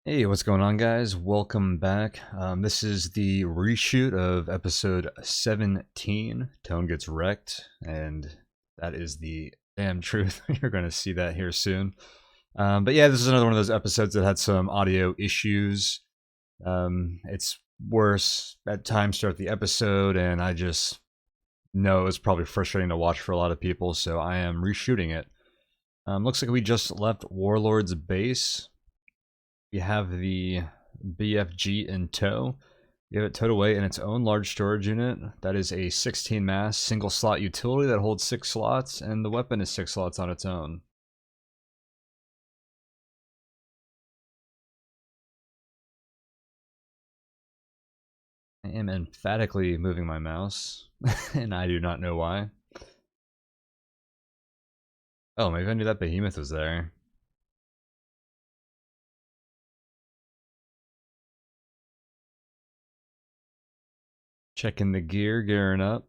Hey, what's going on, guys? Welcome back. This is the reshoot of episode 17. Tone gets wrecked, and that is the damn truth. You're going to see that here soon. But yeah, this is another one of those episodes that had some audio issues. It's worse at times throughout the episode, and I just know it's probably frustrating to watch for a lot of people, so I am reshooting it. Looks like we just left Warlord's base. We have the BFG in tow. We have it towed away in its own large storage unit. That is a 16 mass single slot utility that holds 6 slots, and the weapon is 6 slots on its own. I am emphatically moving my mouse, and I do not know why. Oh, maybe I knew that behemoth was there. Checking the gear, gearing up.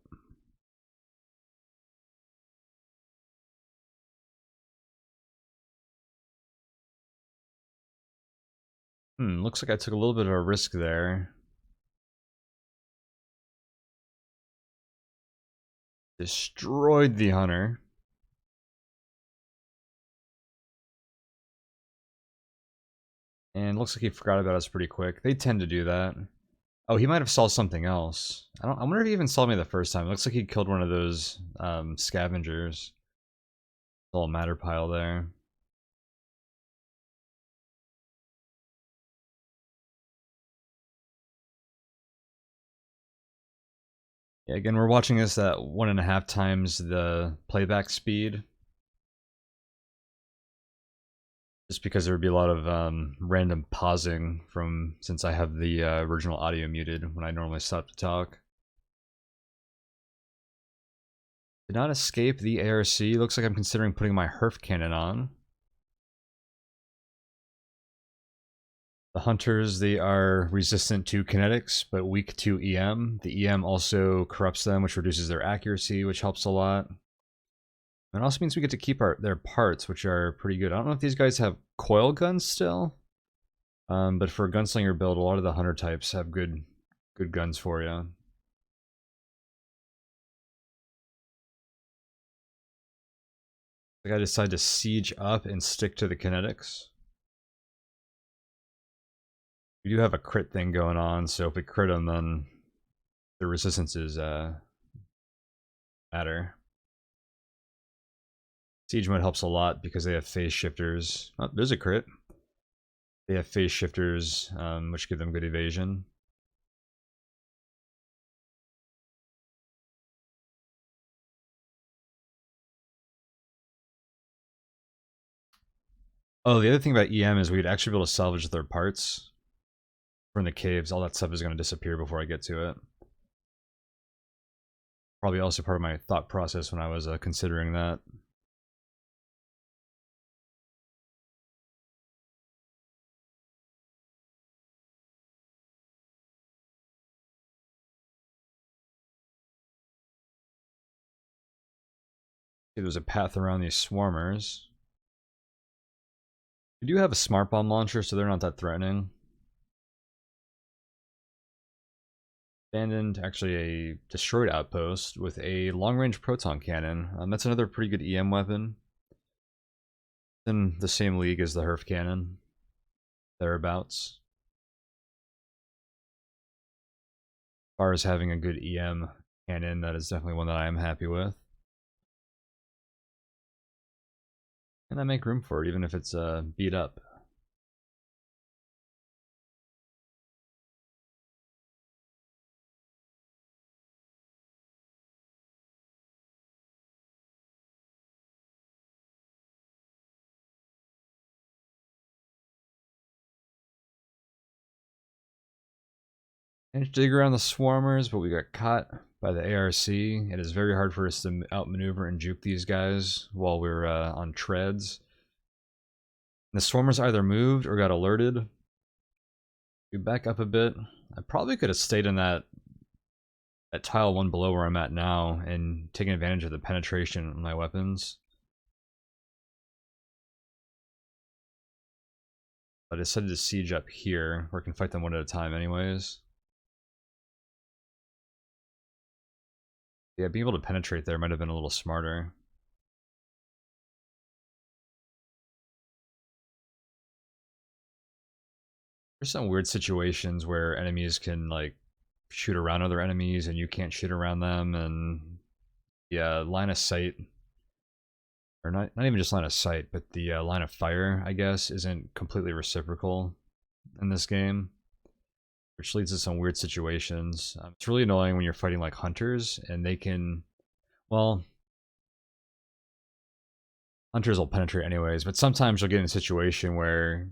Looks like I took a little bit of a risk there. Destroyed the hunter. And looks like he forgot about us pretty quick. They tend to do that. Oh, he might have saw something else. I wonder if he even saw me the first time. It looks like he killed one of those scavengers. Little matter pile there. Yeah, again, we're watching this at 1.5 times the playback speed. Just because there would be a lot of random pausing from since I have the original audio muted when I normally stop to talk. Did not escape the ARC. Looks like I'm considering putting my Herf cannon on. The hunters, they are resistant to kinetics, but weak to EM. The EM also corrupts them, which reduces their accuracy, which helps a lot. And it also means we get to keep their parts, which are pretty good. I don't know if these guys have coil guns still, but for a gunslinger build, a lot of the hunter types have good guns for you. I decide to siege up and stick to the kinetics. We do have a crit thing going on, so if we crit them, then the resistance is matter. Siege mode helps a lot because they have phase shifters. Oh, there's a crit. They have phase shifters, which give them good evasion. Oh, the other thing about EM is we'd actually be able to salvage their parts from the caves. All that stuff is going to disappear before I get to it. Probably also part of my thought process when I was considering that. See, there's a path around these swarmers. We do have a smart bomb launcher, so they're not that threatening. Abandoned, actually a destroyed outpost with a long-range proton cannon. That's another pretty good EM weapon. In the same league as the Herf cannon, thereabouts. As far as having a good EM cannon, that is definitely one that I am happy with. And I make room for it, even if it's beat up. Managed to dig around the swarmers, but we got caught by the ARC. It is very hard for us to outmaneuver and juke these guys while we're on treads. And the swarmers either moved or got alerted. We back up a bit. I probably could have stayed in that tile one below where I'm at now and taken advantage of the penetration of my weapons. But I decided to siege up here, where I can fight them one at a time anyways. Yeah, being able to penetrate there might have been a little smarter. There's some weird situations where enemies can, like, shoot around other enemies and you can't shoot around them, and yeah, line of sight, or not even just line of sight, but the line of fire, I guess, isn't completely reciprocal in this game, which leads to some weird situations. It's really annoying when you're fighting like hunters and they can, well, hunters will penetrate anyways, but sometimes you'll get in a situation where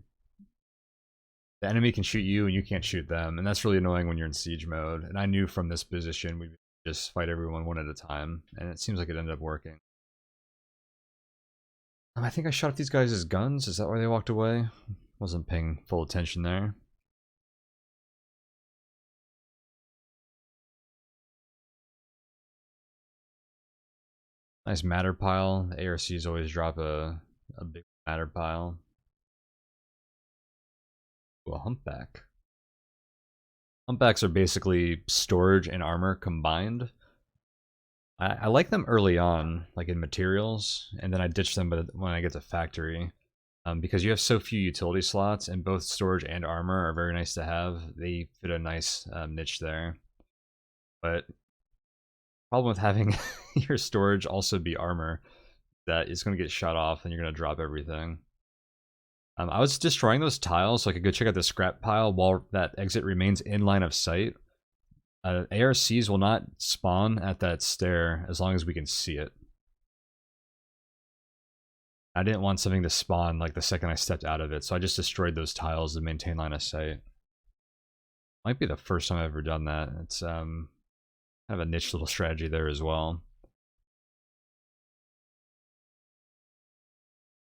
the enemy can shoot you and you can't shoot them, and that's really annoying when you're in siege mode. And I knew from this position we just fight everyone one at a time, and it seems like it ended up working. I think I shot at these guys' guns. Is that why they walked away? Wasn't paying full attention there. Nice matter pile. The ARCs always drop a big matter pile. Ooh, a humpback. Humpbacks are basically storage and armor combined. I like them early on, like in materials, and then I ditch them when I get to factory. Because you have so few utility slots, and both storage and armor are very nice to have. They fit a nice niche there. But problem with having your storage also be armor, that it's going to get shut off and you're going to drop everything. I was destroying those tiles so I could go check out the scrap pile while that exit remains in line of sight. ARCs will not spawn at that stair as long as we can see it. I didn't want something to spawn like the second I stepped out of it, so I just destroyed those tiles to maintain line of sight. Might be the first time I've ever done that. It's kind of a niche little strategy there as well.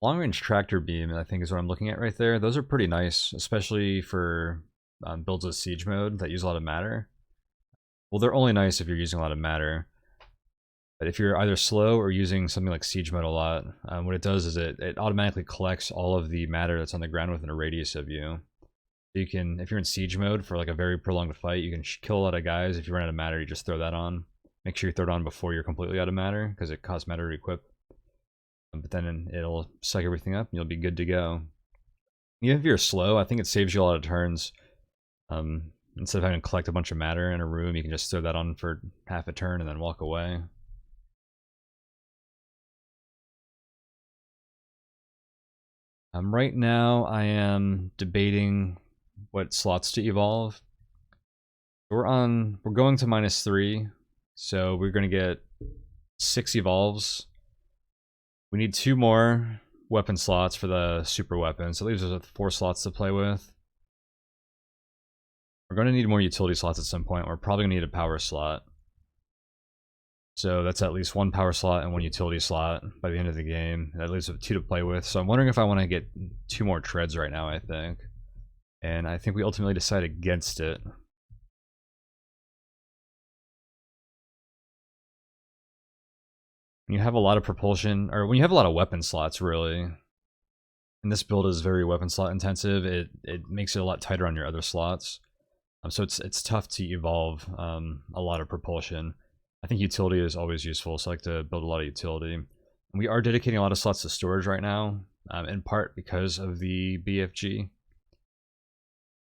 Long range tractor beam, I think, is what I'm looking at right there. Those are pretty nice, especially for builds with siege mode that use a lot of matter. Well, they're only nice if you're using a lot of matter. But if you're either slow or using something like siege mode a lot, what it does is it automatically collects all of the matter that's on the ground within a radius of you. So you can, if you're in siege mode for like a very prolonged fight, you can kill a lot of guys. If you run out of matter, you just throw that on. Make sure you throw it on before you're completely out of matter, because it costs matter to equip. But then it'll suck everything up and you'll be good to go. Even if you're slow, I think it saves you a lot of turns. Instead of having to collect a bunch of matter in a room, you can just throw that on for half a turn and then walk away. Right now, I am debating what slots to evolve. We're going to -3, so we're going to get 6 evolves. We need 2 more weapon slots for the super weapon, so it leaves us with 4 slots to play with. We're going to need more utility slots at some point. We're probably going to need a power slot. So that's at least 1 power slot and 1 utility slot by the end of the game. That leaves us with 2 to play with. So I'm wondering if I want to get 2 more treads right now, I think. And I think we ultimately decide against it. When you have a lot of propulsion, or when you have a lot of weapon slots, really, and this build is very weapon slot intensive, it makes it a lot tighter on your other slots. So it's tough to evolve a lot of propulsion. I think utility is always useful, so I like to build a lot of utility. We are dedicating a lot of slots to storage right now, in part because of the BFG.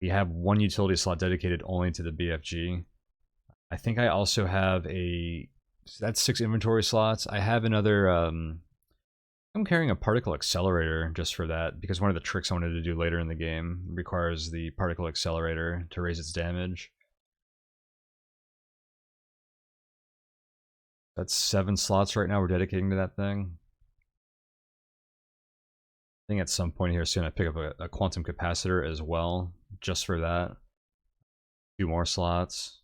We have 1 utility slot dedicated only to the BFG. I think I also have that's 6 inventory slots. I have another, I'm carrying a particle accelerator just for that, because one of the tricks I wanted to do later in the game requires the particle accelerator to raise its damage. That's 7 slots right now we're dedicating to that thing. I think at some point here soon I pick up a quantum capacitor as well, just for that. 2 more slots.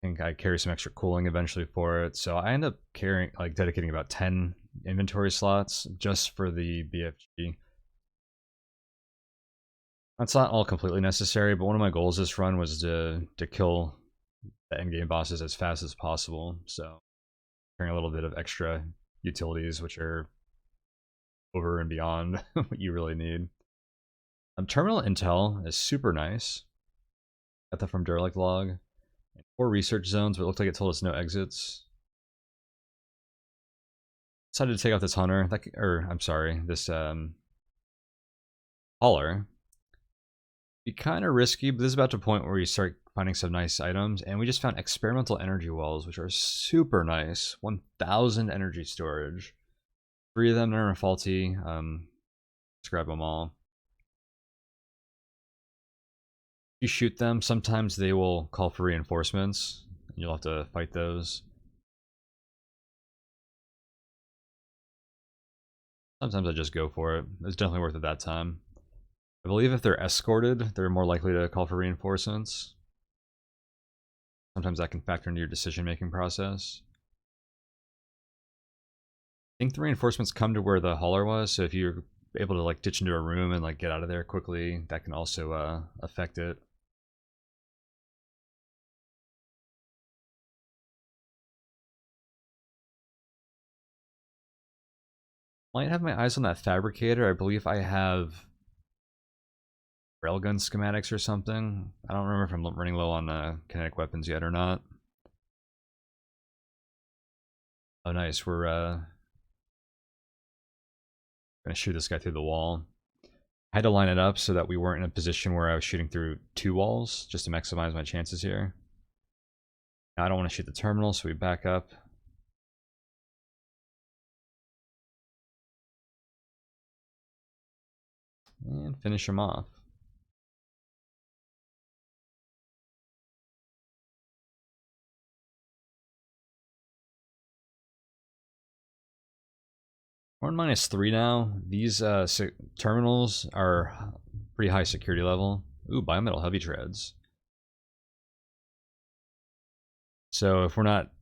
I think I carry some extra cooling eventually for it, so I end up dedicating about 10 inventory slots just for the BFG. That's not all completely necessary, but one of my goals this run was to kill the endgame bosses as fast as possible, so carrying a little bit of extra utilities, which are over and beyond what you really need. Terminal intel is super nice. Got that from Derelict Log. 4 research zones, but it looked like it told us no exits. Decided to take out this hunter, this hauler. Be kind of risky, but this is about to a point where you start finding some nice items, and we just found experimental energy walls, which are super nice. 1,000 energy storage. 3 of them, none are faulty. Let's grab them all. If you shoot them, sometimes they will call for reinforcements, and you'll have to fight those. Sometimes I just go for it. It's definitely worth it that time. I believe if they're escorted, they're more likely to call for reinforcements. Sometimes that can factor into your decision-making process. I think the reinforcements come to where the hauler was, so if you're able to like ditch into a room and like get out of there quickly, that can also affect it. Might have my eyes on that fabricator. I believe I have railgun schematics or something. I don't remember if I'm running low on kinetic weapons yet or not. Oh, nice. We're gonna shoot this guy through the wall. I had to line it up so that we weren't in a position where I was shooting through 2 walls, just to maximize my chances here. Now, I don't want to shoot the terminal, so we back up. And finish him off. We're on -3 now. These terminals are pretty high security level. Ooh, biometal heavy treads. So if we're not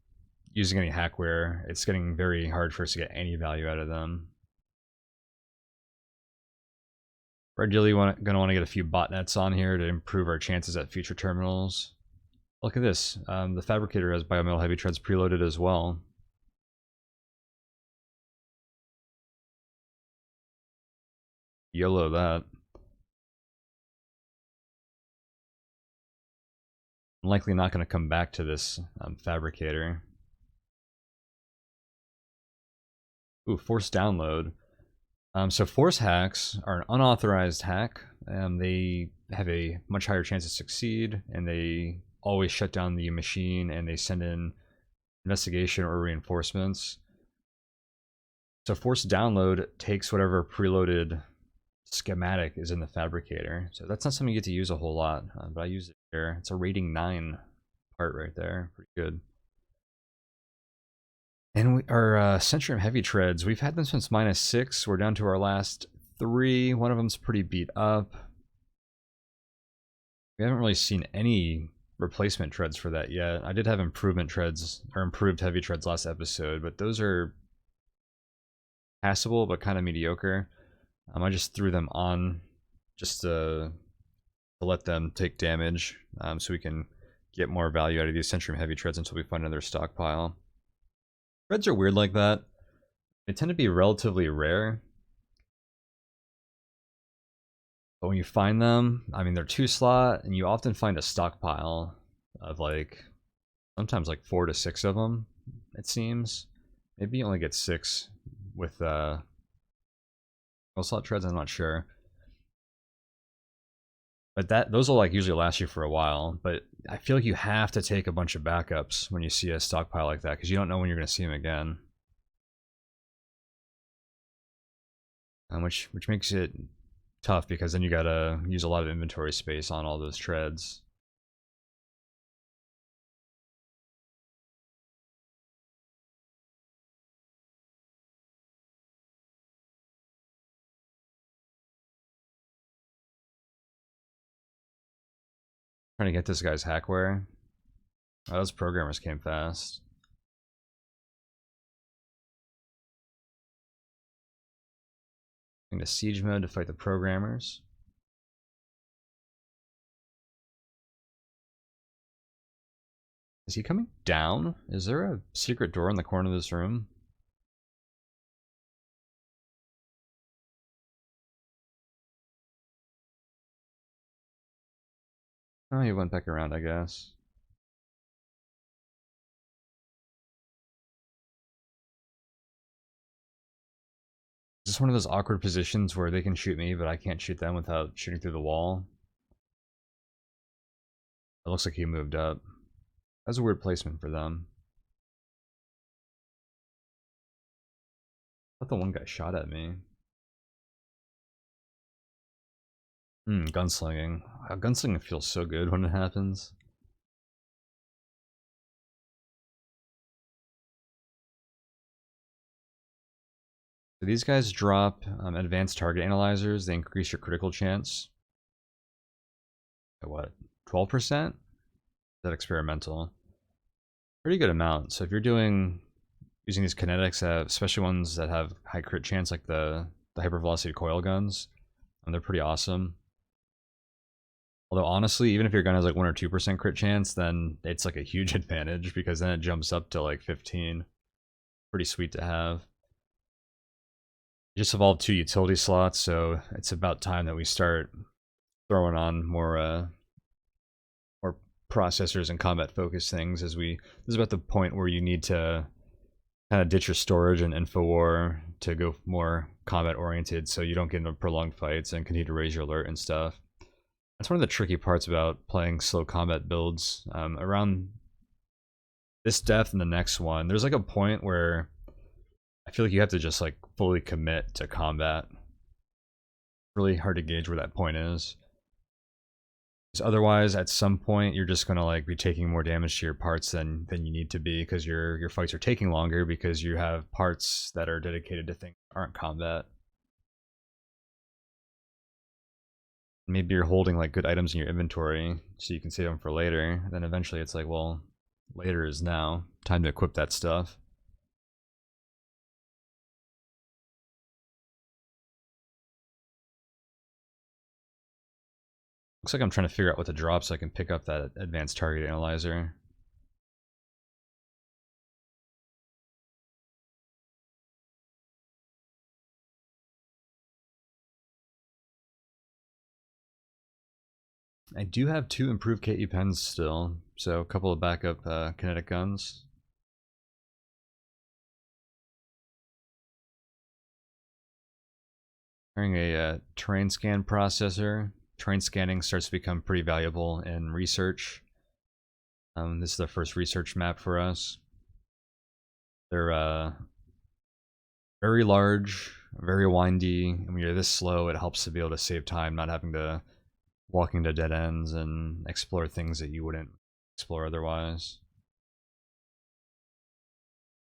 using any hackware, it's getting very hard for us to get any value out of them. We're ideally going to want to get a few botnets on here to improve our chances at future terminals. Look at this. The fabricator has biometal heavy treads preloaded as well. YOLO that. I'm likely not going to come back to this fabricator. Ooh, forced download. So force hacks are an unauthorized hack. They have a much higher chance to succeed, and they always shut down the machine, and they send in investigation or reinforcements. So forced download takes whatever preloaded schematic is in the fabricator. So that's not something you get to use a whole lot, but I use it here. It's a rating 9 part right there. Pretty good. And our Centurium heavy treads, we've had them since -6. We're down to our last 3. One of them's pretty beat up. We haven't really seen any replacement treads for that yet. I did have improvement treads, or improved heavy treads last episode, but those are passable, but kind of mediocre. I just threw them on just to let them take damage, so we can get more value out of these Centurium heavy treads until we find another stockpile. Treads are weird like that. They tend to be relatively rare. But when you find them, I mean, they're 2-slot, and you often find a stockpile of like, sometimes like 4 to 6 of them, it seems. Maybe you only get 6 with slot treads, I'm not sure. But those will like usually last you for a while, but I feel like you have to take a bunch of backups when you see a stockpile like that, because you don't know when you're going to see them again. Which makes it tough, because then you gotta use a lot of inventory space on all those treads. Trying to get this guy's hackware. Oh, those programmers came fast. Into siege mode to fight the programmers. Is he coming down? Is there a secret door in the corner of this room? Oh, he went back around, I guess. Is this one of those awkward positions where they can shoot me, but I can't shoot them without shooting through the wall? It looks like he moved up. That's a weird placement for them. I thought the one guy shot at me. Gunslinging. Gunslinging feels so good when it happens. So these guys drop advanced target analyzers. They increase your critical chance. At what? 12%? That experimental. Pretty good amount. So if you're using these kinetics, especially ones that have high crit chance, like the hypervelocity coil guns, they're pretty awesome. Although honestly, even if your gun has like 1 or 2% crit chance, then it's like a huge advantage because then it jumps up to like 15. Pretty sweet to have. Just evolved 2 utility slots, so it's about time that we start throwing on more processors and combat focused things. This is about the point where you need to kind of ditch your storage and info war to go more combat oriented, so you don't get into prolonged fights and continue to raise your alert and stuff. That's one of the tricky parts about playing slow combat builds. Around this depth and the next one, there's like a point where I feel like you have to just like fully commit to combat. Really hard to gauge where that point is. Because otherwise, at some point, you're just gonna like be taking more damage to your parts than you need to be, because your fights are taking longer because you have parts that are dedicated to things that aren't combat. Maybe you're holding like good items in your inventory so you can save them for later. Then eventually, it's like, well, later is now. Time to equip that stuff. Looks like I'm trying to figure out what to drop so I can pick up that advanced target analyzer. I do have 2 improved KE pens still, so a couple of backup kinetic guns. Carrying a terrain scan processor. Terrain scanning starts to become pretty valuable in research. This is the first research map for us. They're very large, very windy, and when you're this slow, it helps to be able to save time, not having to walk into dead ends and explore things that you wouldn't explore otherwise.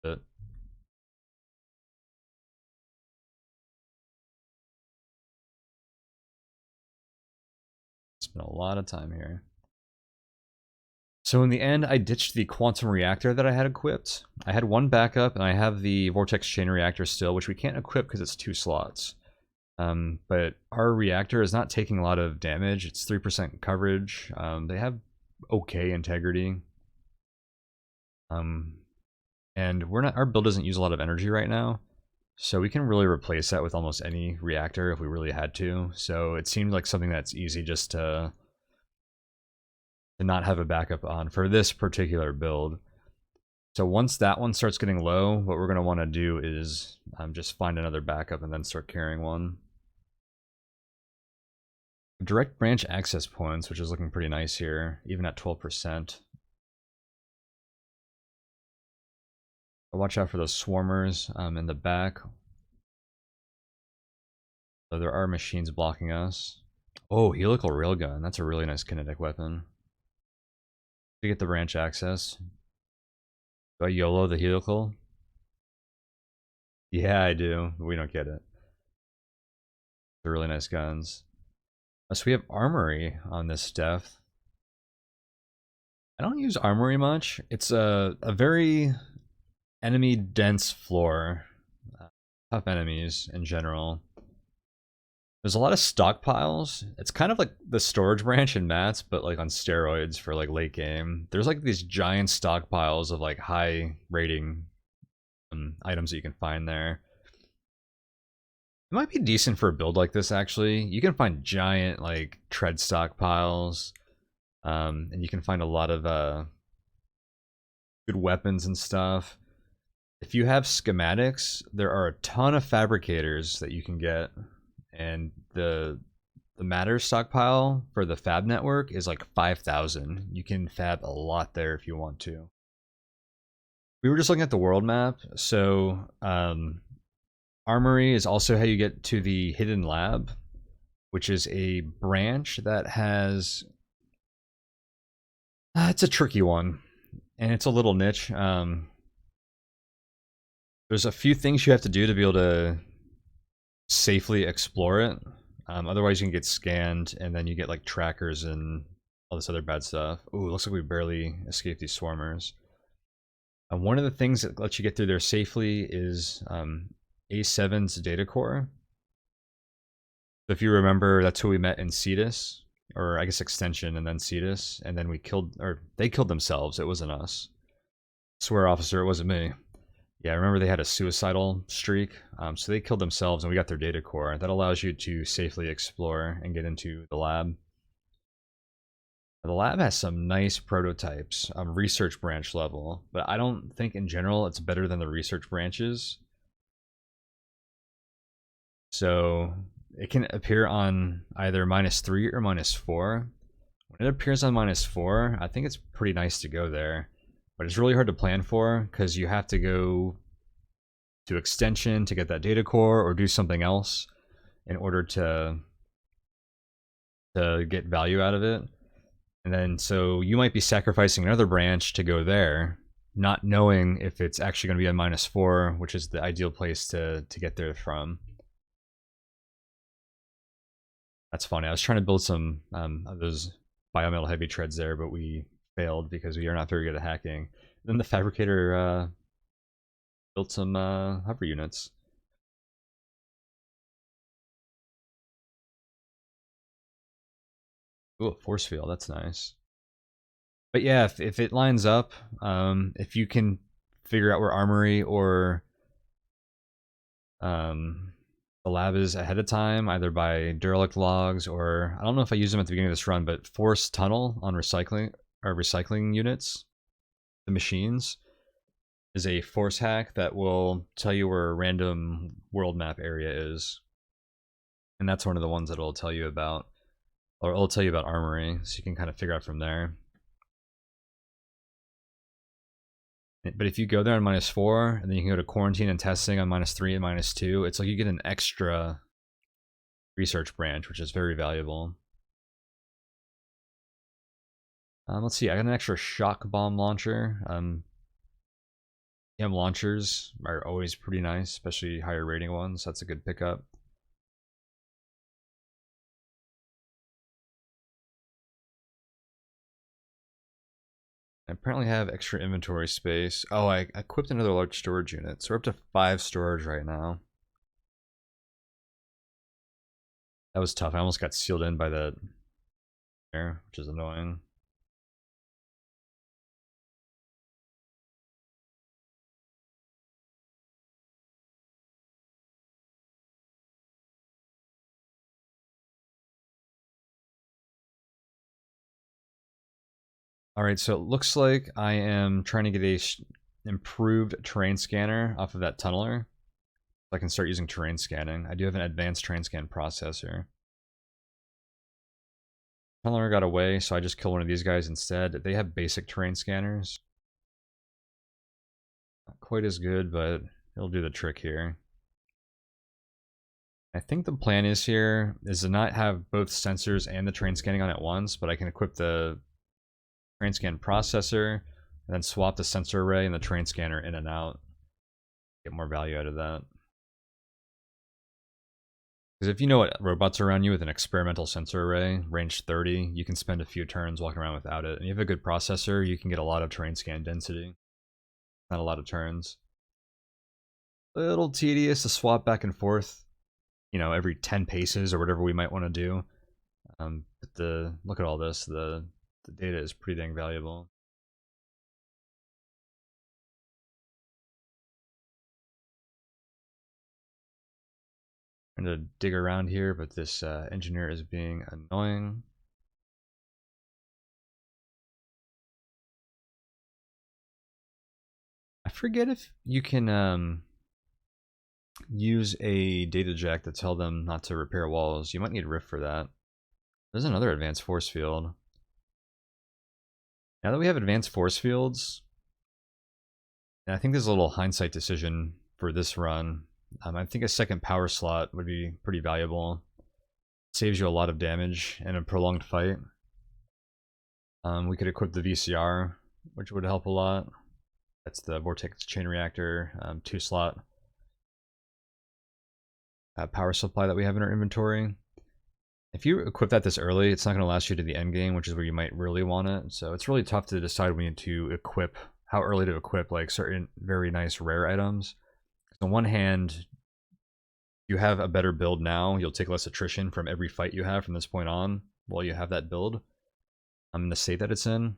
But spent a lot of time here. So in the end, I ditched the quantum reactor that I had equipped. I had 1 backup, and I have the vortex chain reactor still, which we can't equip because it's 2 slots. But our reactor is not taking a lot of damage. It's 3% coverage. They have okay integrity. And our build doesn't use a lot of energy right now, so we can really replace that with almost any reactor if we really had to. So it seemed like something that's easy just to not have a backup on for this particular build. So once that one starts getting low, what we're going to want to do is just find another backup and then start carrying one. Direct branch access points, which is looking pretty nice here, even at 12%. Watch out for those swarmers in the back. So there are machines blocking us. Oh, helical railgun. That's a really nice kinetic weapon. To get the branch access. Do I YOLO the helical? Yeah, I do. We don't get it. They're really nice guns. So we have armory on this depth. I don't use armory much. It's a very enemy dense floor. Tough enemies in general. There's a lot of stockpiles. It's kind of like the storage branch in mats, but like on steroids for like late game. There's like these giant stockpiles of like high rating items that you can find there. It might be decent for a build like this, actually. You can find giant like tread stockpiles. And you can find a lot of good weapons and stuff. If you have schematics, there are a ton of fabricators that you can get, and the matter stockpile for the fab network is like 5,000. You can fab a lot there if you want to. We were just looking at the world map, so Armory is also how you get to the Hidden Lab, which is a branch that has... it's a tricky one, and it's a little niche. There's a few things you have to do to be able to safely explore it. Otherwise, you can get scanned, and then you get like trackers and all this other bad stuff. Ooh, it looks like we barely escaped these swarmers. One of the things that lets you get through there safely is A7's data core. So if you remember, that's who we met in Cetus, or I guess Extension, and then Cetus, and then we killed, or they killed themselves. It wasn't us. Swear, officer, it wasn't me. Yeah, I remember they had a suicidal streak, so they killed themselves, and we got their data core. That allows you to safely explore and get into the lab. The lab has some nice prototypes, research branch level, but I don't think in general it's better than the research branches. So it can appear on either -3 or -4. When it appears on -4, I think it's pretty nice to go there, but it's really hard to plan for because you have to go to Extension to get that data core or do something else in order to get value out of it. And then so you might be sacrificing another branch to go there, not knowing if it's actually going to be a -4, which is the ideal place to get there from. That's funny. I was trying to build some of those biometal heavy treads there, but we failed because we are not very good at hacking. Then the fabricator built some hover units. Ooh, a force field. That's nice. But yeah, if it lines up, if you can figure out where Armory or the lab is ahead of time, either by derelict logs or I don't know if I use them at the beginning of this run, but force tunnel on recycling units, the machines, is a force hack that will tell you where a random world map area is, and that's one of the ones that it'll tell you about, or it'll tell you about Armory, so you can kind of figure out from there. But if you go there on -4, and then you can go to quarantine and testing on -3 and -2, it's like you get an extra research branch, which is very valuable. Let's see, I got an extra shock bomb launcher. EM launchers are always pretty nice, especially higher rating ones. That's a good pickup. I apparently have extra inventory space. Oh, I equipped another large storage unit, so we're up to 5 storage right now. That was tough. I almost got sealed in by that air, which is annoying. All right, so it looks like I am trying to get a improved terrain scanner off of that tunneler. So I can start using terrain scanning. I do have an advanced terrain scan processor. Tunneler got away, so I just killed one of these guys instead. They have basic terrain scanners. Not quite as good, but it'll do the trick here. I think the plan is here is to not have both sensors and the terrain scanning on at once, but I can equip the terrain scan processor and then swap the sensor array and the terrain scanner in and out. Get more value out of that. Because if you know what robots are around you with an experimental sensor array, range 30, you can spend a few turns walking around without it. And you have a good processor, you can get a lot of terrain scan density. Not a lot of turns. A little tedious to swap back and forth, you know, every 10 paces or whatever we might want to do. But look at all this. The data is pretty dang valuable. I'm going to dig around here, but this engineer is being annoying. I forget if you can use a data jack to tell them not to repair walls. You might need Rift for that. There's another advanced force field. Now that we have advanced force fields, and I think there's a little hindsight decision for this run. I think a second power slot would be pretty valuable. It saves you a lot of damage in a prolonged fight. We could equip the VCR, which would help a lot. That's the Vortex Chain Reactor, 2-slot power supply that we have in our inventory. If you equip that this early, it's not going to last you to the end game, which is where you might really want it. So it's really tough to decide when to equip, how early to equip like certain very nice rare items. On one hand, you have a better build now. You'll take less attrition from every fight you have from this point on while you have that build. I'm in the state that it's in.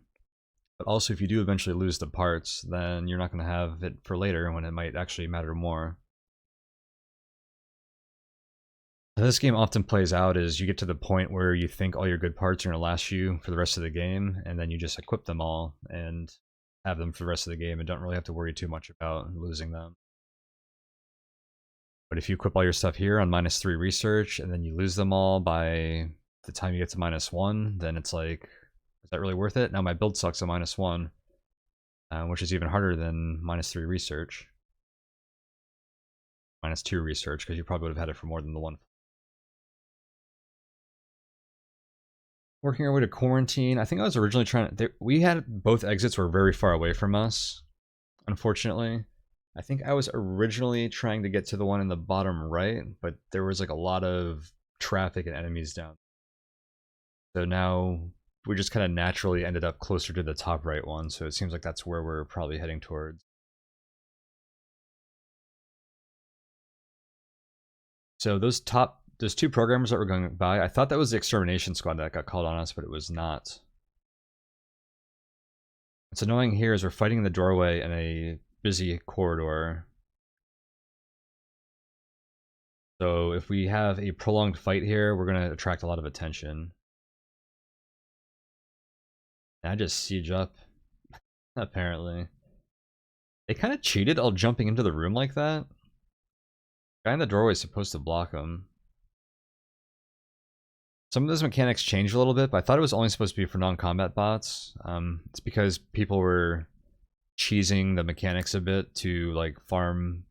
But also, if you do eventually lose the parts, then you're not going to have it for later when it might actually matter more. How this game often plays out is you get to the point where you think all your good parts are going to last you for the rest of the game, and then you just equip them all and have them for the rest of the game and don't really have to worry too much about losing them. But if you equip all your stuff here on -3 research and then you lose them all by the time you get to -1, then it's like, is that really worth it? Now my build sucks at -1, which is even harder than -3 research. -2 research, because you probably would have had it for more than the one. Working our way to quarantine. I think I was originally trying to... we had both exits were very far away from us, unfortunately. I think I was originally trying to get to the one in the bottom right, but there was like a lot of traffic and enemies down. So now we just kind of naturally ended up closer to the top right one, so it seems like that's where we're probably heading towards. So those two programmers that were going by, I thought that was the extermination squad that got called on us, but it was not. What's annoying here is we're fighting in the doorway in a busy corridor. So if we have a prolonged fight here, we're going to attract a lot of attention. And I just siege up, apparently. They kind of cheated all jumping into the room like that. The guy in the doorway is supposed to block him. Some of those mechanics changed a little bit, but I thought it was only supposed to be for non-combat bots. It's because people were cheesing the mechanics a bit to like farm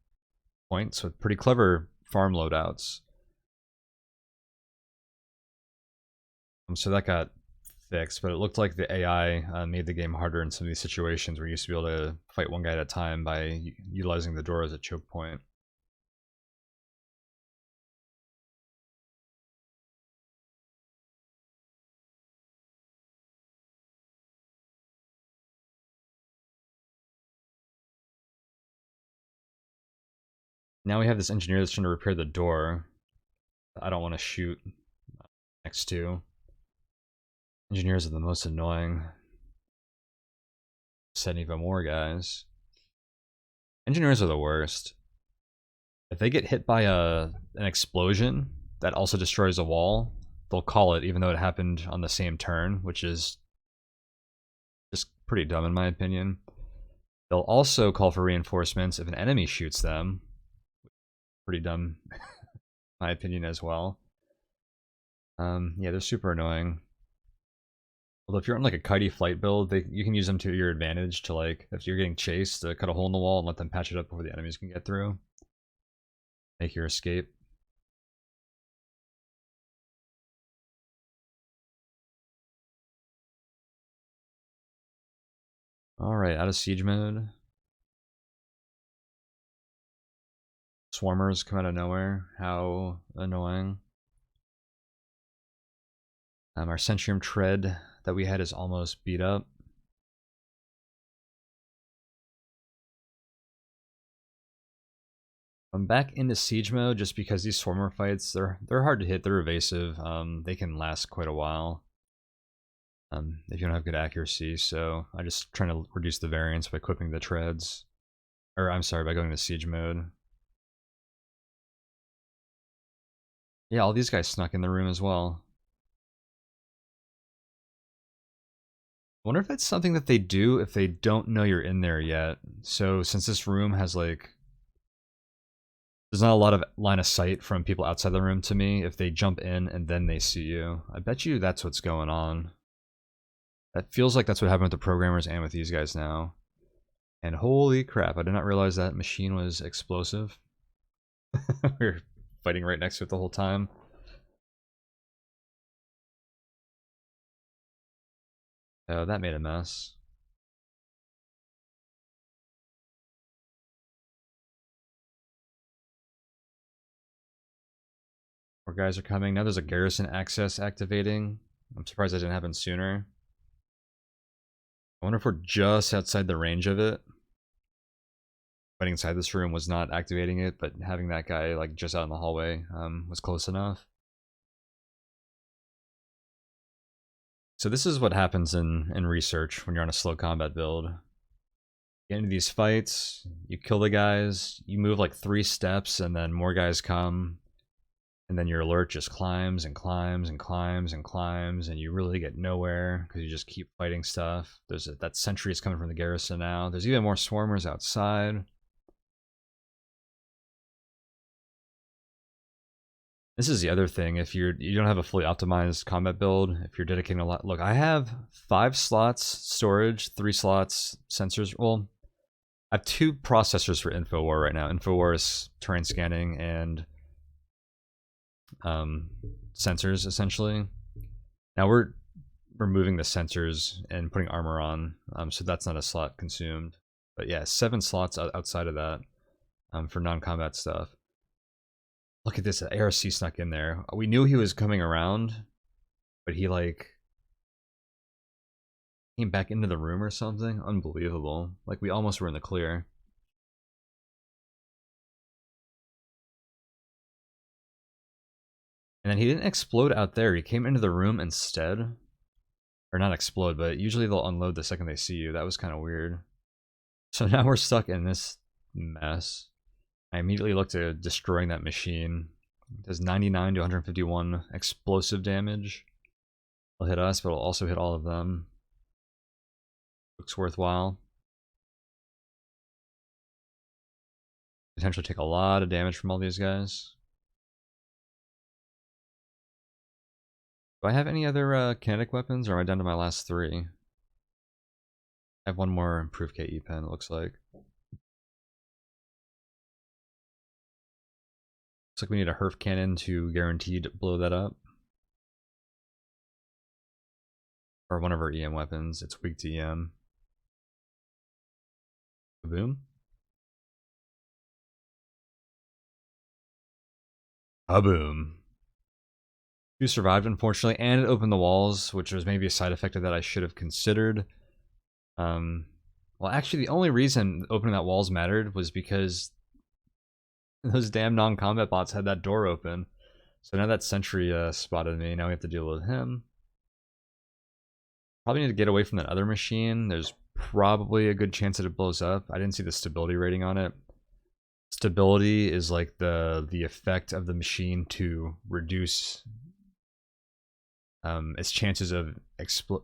points with pretty clever farm loadouts. So that got fixed, but it looked like the AI made the game harder in some of these situations where you used to be able to fight one guy at a time by utilizing the door as a choke point. Now we have this engineer that's trying to repair the door. I don't want to shoot next to. Engineers are the most annoying. Said even more guys. Engineers are the worst. If they get hit by an explosion that also destroys a wall, they'll call it even though it happened on the same turn, which is just pretty dumb in my opinion. They'll also call for reinforcements if an enemy shoots them. Pretty dumb in my opinion as well. Yeah, they're super annoying. Although if you're on like a kitey flight build, you can use them to your advantage to like, if you're getting chased, to cut a hole in the wall and let them patch it up before the enemies can get through. Make your escape. Alright, out of siege mode. Swarmers come out of nowhere. How annoying. Our Centurium Tread that we had is almost beat up. I'm back into siege mode just because these swarmer fights, they're hard to hit, they're evasive, they can last quite a while if you don't have good accuracy, so I'm just trying to reduce the variance by equipping the treads. Or I'm sorry, by going to siege mode. Yeah, all these guys snuck in the room as well. wonder if that's something that they do if they don't know you're in there yet. So since this room has like, there's not a lot of line of sight from people outside the room to me, if they jump in and then they see you, I bet you that's what's going on. That feels like that's what happened with the programmers and with these guys now. And holy crap, I did not realize that machine was explosive. We were fighting right next to it the whole time. Oh, that made a mess. More guys are coming. Now there's a garrison access activating. I'm surprised that didn't happen sooner. I wonder if we're just outside the range of it. Fighting inside this room was not activating it, but having that guy like just out in the hallway was close enough. So this is what happens in research when you're on a slow combat build. You get into these fights, you kill the guys, you move like 3 steps, and then more guys come, and then your alert just climbs and climbs and climbs and climbs, and you really get nowhere because you just keep fighting stuff. That sentry is coming from the garrison now. There's even more swarmers outside. This is the other thing. If you don't have a fully optimized combat build, if you're dedicating a lot, look, I have 5 slots storage, 3 slots sensors. Well, I have 2 processors for InfoWar right now. InfoWar is terrain scanning and sensors essentially. Now we're removing the sensors and putting armor on, so that's not a slot consumed. But yeah, 7 slots outside of that for non-combat stuff. Look at this, ARC snuck in there. We knew he was coming around, but he like came back into the room or something. Unbelievable. Like we almost were in the clear. And then he didn't explode out there. He came into the room instead. Or not explode, but usually they'll unload the second they see you. That was kind of weird. So now we're stuck in this mess. I immediately looked at destroying that machine. It does 99 to 151 explosive damage. It'll hit us, but it'll also hit all of them. Looks worthwhile. Potentially take a lot of damage from all these guys. Do I have any other kinetic weapons, or am I down to my last 3? I have 1 more improved KE pen, it looks like. Looks like we need a Herf cannon to guaranteed blow that up. Or one of our EM weapons. It's weak to EM. Kaboom. Kaboom. 2 survived, unfortunately, and it opened the walls, which was maybe a side effect of that I should have considered. Well, actually, the only reason opening that walls mattered was because those damn non-combat bots had that door open. So now that sentry spotted me. Now we have to deal with him. Probably need to get away from that other machine. There's probably a good chance that it blows up. I didn't see the stability rating on it. Stability is like the effect of the machine to reduce its chances of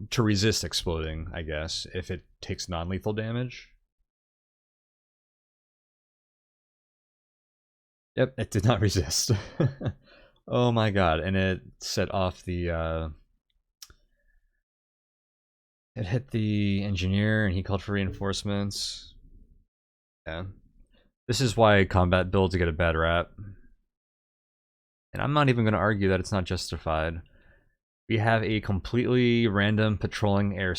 to resist exploding, I guess, if it takes non-lethal damage. Yep, it did not resist. Oh my god, and it set off the it hit the engineer and he called for reinforcements. Yeah. This is why combat builds get a bad rap. And I'm not even going to argue that it's not justified. We have a completely random patrolling ARC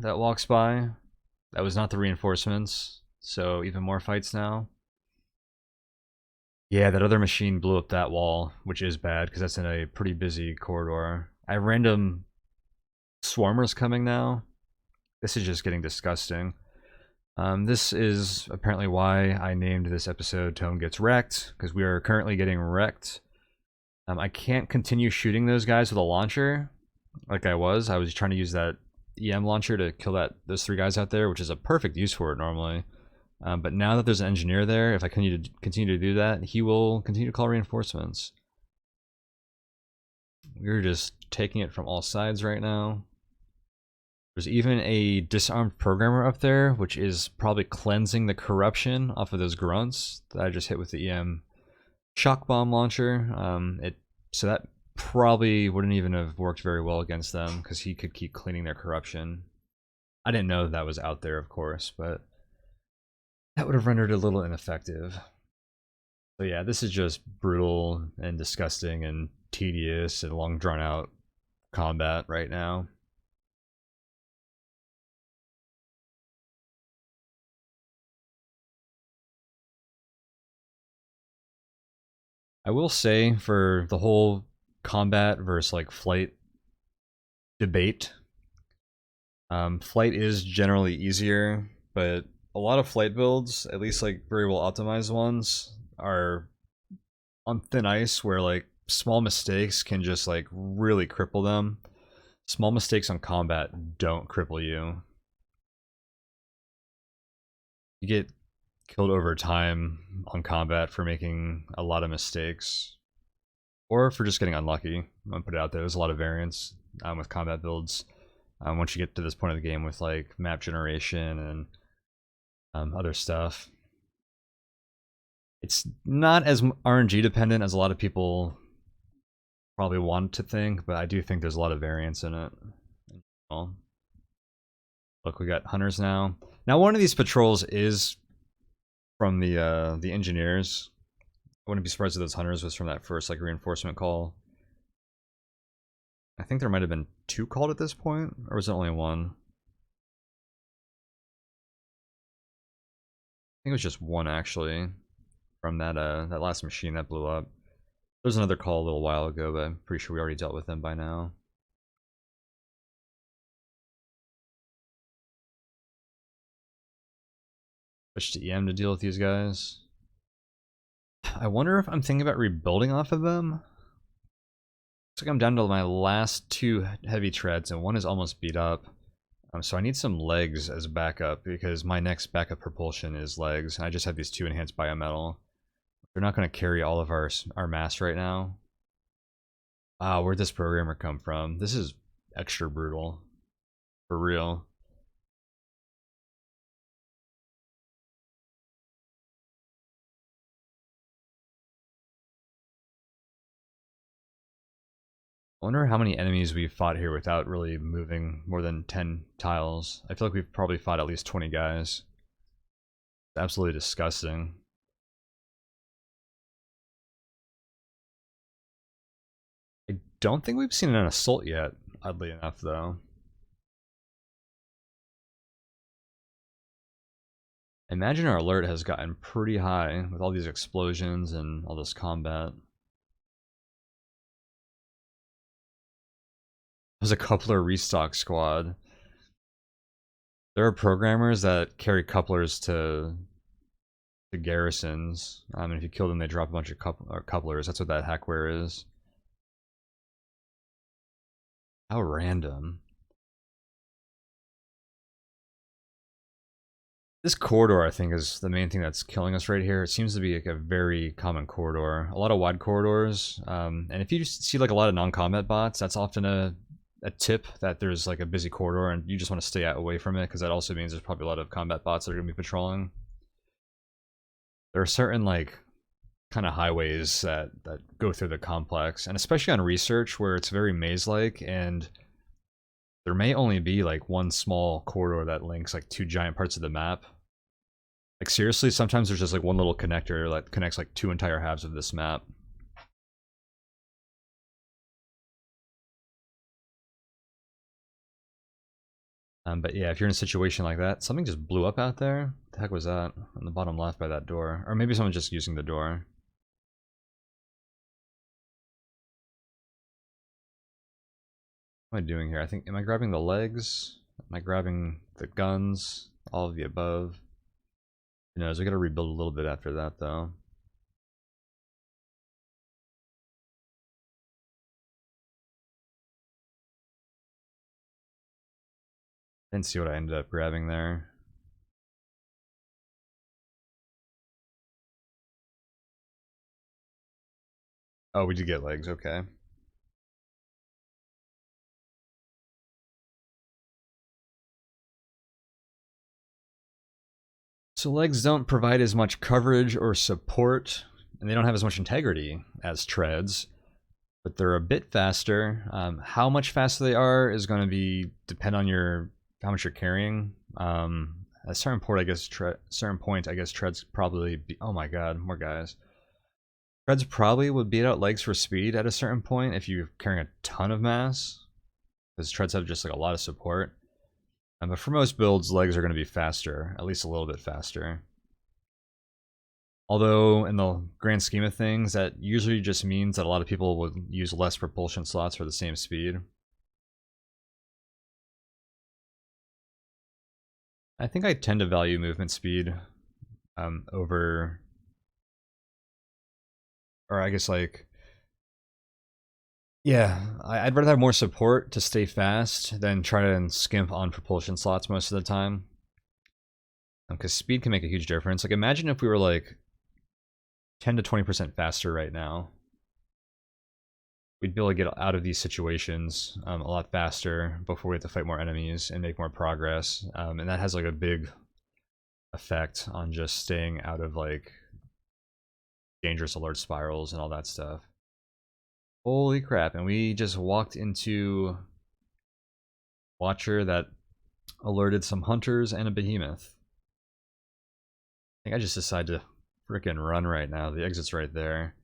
that walks by. That was not the reinforcements, so even more fights now. Yeah, that other machine blew up that wall, which is bad because that's in a pretty busy corridor. I have random swarmers coming now. This is just getting disgusting. This is apparently why I named this episode Tone Gets Wrecked, because we are currently getting wrecked. I can't continue shooting those guys with a launcher like I was. I was trying to use that EM launcher to kill those 3 guys out there, which is a perfect use for it normally. But now that there's an engineer there, if I continue to do that, he will continue to call reinforcements. We're just taking it from all sides right now. There's even a disarmed programmer up there, which is probably cleansing the corruption off of those grunts that I just hit with the EM shock bomb launcher. So that probably wouldn't even have worked very well against them because he could keep cleaning their corruption. I didn't know that was out there, of course, but that would have rendered it a little ineffective. So yeah, this is just brutal and disgusting and tedious and long drawn out combat right now. I will say for the whole combat versus like flight debate, flight is generally easier, but a lot of flight builds, at least like very well optimized ones, are on thin ice where like small mistakes can just like really cripple them. Small mistakes on combat don't cripple you. You get killed over time on combat for making a lot of mistakes or for just getting unlucky. I'm gonna put it out there. There's a lot of variance with combat builds once you get to this point of the game with like map generation and other stuff. It's not as RNG dependent as a lot of people probably want to think, but I do think there's a lot of variance in it. Well, look, we got hunters now. Now one of these patrols is from the engineers. I wouldn't be surprised if those hunters was from that first like reinforcement call. I think there might have been 2 called at this point, or was it only 1? I think it was just 1 actually, from that that last machine that blew up. There was another call a little while ago, but I'm pretty sure we already dealt with them by now. Switch to EM to deal with these guys. I wonder if I'm thinking about rebuilding off of them. Looks like I'm down to my last 2 heavy treads, and 1 is almost beat up. So I need some legs as backup, because my next backup propulsion is legs, and I just have these 2 enhanced biometal. They're not going to carry all of our mass right now. Wow, where'd this programmer come from? This is extra brutal. For real. I wonder how many enemies we've fought here without really moving more than 10 tiles. I feel like we've probably fought at least 20 guys. It's absolutely disgusting. I don't think we've seen an assault yet, oddly enough, though. I imagine our alert has gotten pretty high with all these explosions and all this combat. There's a coupler restock squad. There are programmers that carry couplers to garrisons. And if you kill them, they drop a bunch of couplers. That's what that hackware is. How random. This corridor, I think, is the main thing that's killing us right here. It seems to be like a very common corridor. A lot of wide corridors. And if you see like a lot of non-combat bots, that's often a tip that there's like a busy corridor and you just want to stay away from it, because that also means there's probably a lot of combat bots that are going to be patrolling. There are certain like kind of highways that go through the complex, and especially on research where it's very maze-like, and there may only be like one small corridor that links like 2 giant parts of the map. Like seriously, sometimes there's just like one little connector that connects like 2 entire halves of this map. But yeah, if you're in a situation like that, something just blew up out there. What the heck was that? On the bottom left by that door. Or maybe someone's just using the door. What am I doing here? I think, am I grabbing the legs? Am I grabbing the guns? All of the above? Who knows? We gotta rebuild a little bit after that, though. Didn't see what I ended up grabbing there. Oh, we did get legs, okay. So legs don't provide as much coverage or support, and they don't have as much integrity as treads, but they're a bit faster. How much faster they are is going to be depend on how much you're carrying. At a certain point, I guess treads probably be, oh my god, more guys. Treads probably would beat out legs for speed at a certain point if you're carrying a ton of mass, because treads have just like a lot of support. But for most builds, legs are going to be faster, at least a little bit faster. Although, in the grand scheme of things, that usually just means that a lot of people would use less propulsion slots for the same speed. I think I tend to value movement speed over... Or I guess like... Yeah, I'd rather have more support to stay fast than try to skimp on propulsion slots most of the time. Because speed can make a huge difference. Like, imagine if we were like 10 to 20% faster right now. We'd be able to get out of these situations a lot faster before we have to fight more enemies and make more progress. And that has like a big effect on just staying out of like dangerous alert spirals and all that stuff. Holy crap, and we just walked into Watcher that alerted some hunters and a behemoth. I think I just decided to frickin' run right now. The exit's right there.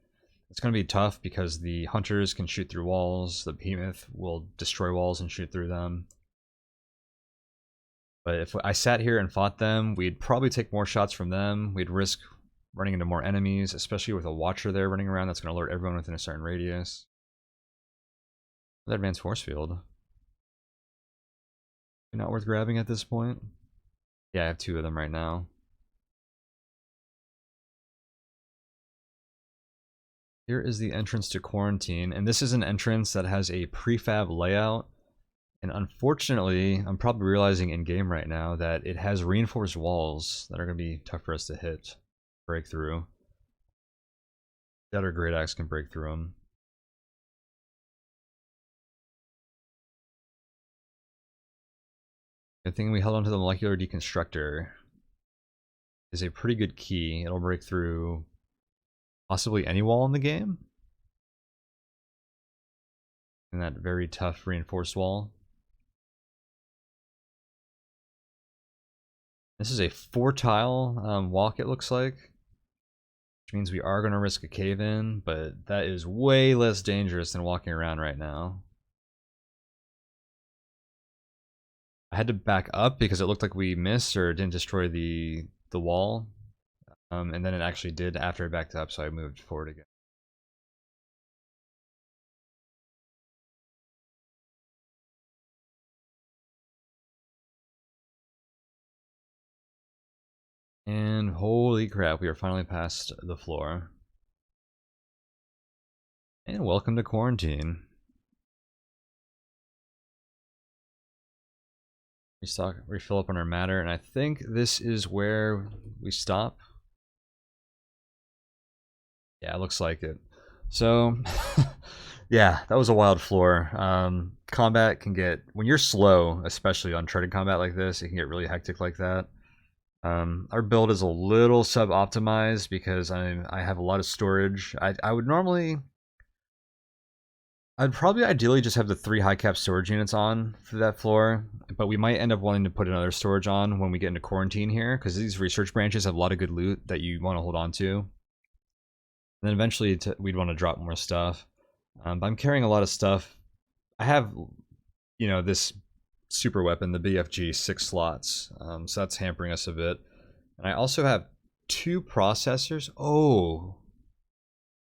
It's going to be tough because the hunters can shoot through walls, the behemoth will destroy walls and shoot through them. But if I sat here and fought them, we'd probably take more shots from them. We'd risk running into more enemies, especially with a Watcher there running around that's going to alert everyone within a certain radius. That advanced force field. Not worth grabbing at this point. Yeah, I have 2 of them right now. Here is the entrance to Quarantine, and this is an entrance that has a prefab layout. And unfortunately, I'm probably realizing in game right now that it has reinforced walls that are going to be tough for us to break through. That or Great Axe can break through them. The thing we held onto the molecular deconstructor is a pretty good key. It'll break through possibly any wall in the game. And that very tough reinforced wall. This is a 4-tile walk, it looks like. Which means we are going to risk a cave-in, but that is way less dangerous than walking around right now. I had to back up because it looked like we missed or didn't destroy the wall. And then it actually did after I backed up, so I moved forward again. And holy crap, we are finally past the floor. And welcome to Quarantine. Refill up on our matter, and I think this is where we stop. Yeah, it looks like it. So, yeah, that was a wild floor. Combat can get, when you're slow, especially on treaded combat like this, it can get really hectic like that. Our build is a little sub-optimized because I have a lot of storage. I'd probably ideally just have the 3 high cap storage units on for that floor, but we might end up wanting to put another storage on when we get into Quarantine here, because these research branches have a lot of good loot that you want to hold on to. And then eventually we'd want to drop more stuff. But I'm carrying a lot of stuff. I have, you know, this super weapon, the BFG, 6 slots, so that's hampering us a bit. And I also have 2 processors. Oh,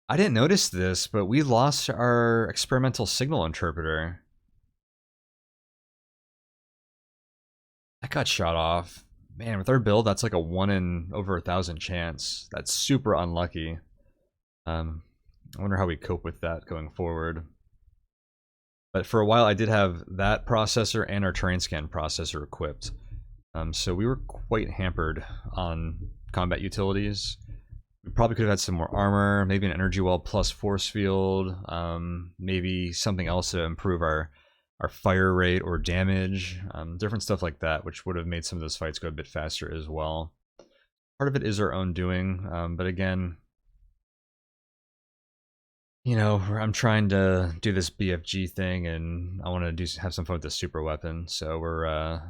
I didn't notice this, but we lost our experimental signal interpreter. That got shot off. Man, with our build, that's like a 1 in over 1,000 chance. That's super unlucky. I wonder how we cope with that going forward. But for a while, I did have that processor and our terrain scan processor equipped. So we were quite hampered on combat utilities. We probably could have had some more armor, maybe an energy well plus force field, maybe something else to improve our fire rate or damage, different stuff like that, which would have made some of those fights go a bit faster as well. part of it is our own doing, but again, you know, I'm trying to do this BFG thing, and I want to have some fun with the super weapon. So we're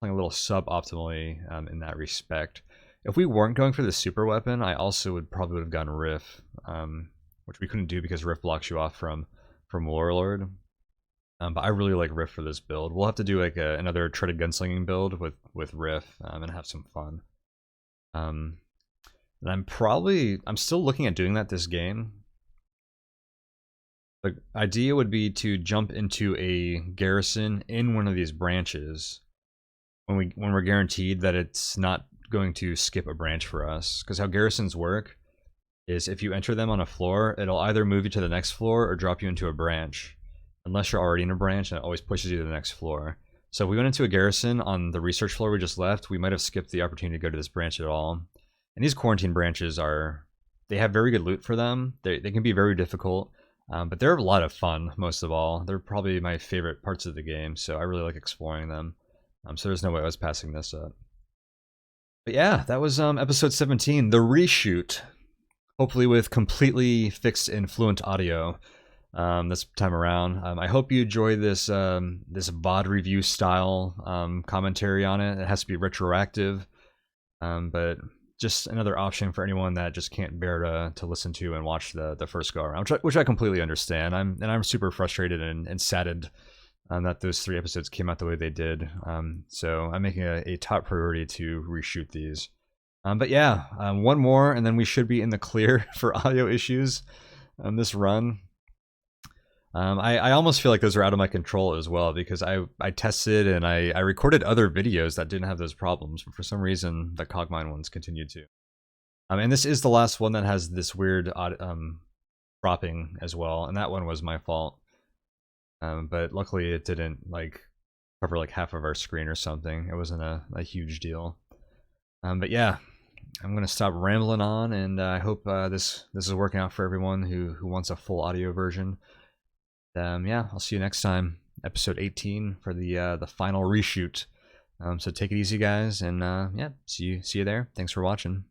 playing a little suboptimally in that respect. If we weren't going for the super weapon, I also would have gone Riff, which we couldn't do because Riff blocks you off from Warlord. But I really like Riff for this build. We'll have to do like another treaded gunslinging build with Riff and have some fun. And I'm still looking at doing that this game. The idea would be to jump into a garrison in one of these branches when we're guaranteed that it's not going to skip a branch for us. Because how garrisons work is if you enter them on a floor, it'll either move you to the next floor or drop you into a branch. Unless you're already in a branch, and it always pushes you to the next floor. So if we went into a garrison on the research floor we just left, we might have skipped the opportunity to go to this branch at all. And these quarantine branches they have very good loot for them. They can be very difficult, but they're a lot of fun, most of all. They're probably my favorite parts of the game, so I really like exploring them. So there's no way I was passing this up. But yeah, that was episode 17, the reshoot. Hopefully with completely fixed and fluent audio this time around. I hope you enjoy this this VOD review style commentary on it. It has to be retroactive, but just another option for anyone that just can't bear to listen to and watch the first go around, which I completely understand. I'm super frustrated and saddened that those 3 episodes came out the way they did. So I'm making a top priority to reshoot these. But yeah, one more and then we should be in the clear for audio issues on this run. I almost feel like those are out of my control as well, because I tested and I recorded other videos that didn't have those problems, but for some reason the Cogmind ones continued to. And this is the last one that has this weird cropping as well, and that one was my fault. But luckily it didn't like cover like half of our screen or something. It wasn't a huge deal. But yeah, I'm gonna stop rambling on, and I hope this is working out for everyone who wants a full audio version. Yeah, I'll see you next time, episode 18 for the final reshoot. So take it easy, guys, and yeah, see you there. Thanks for watching.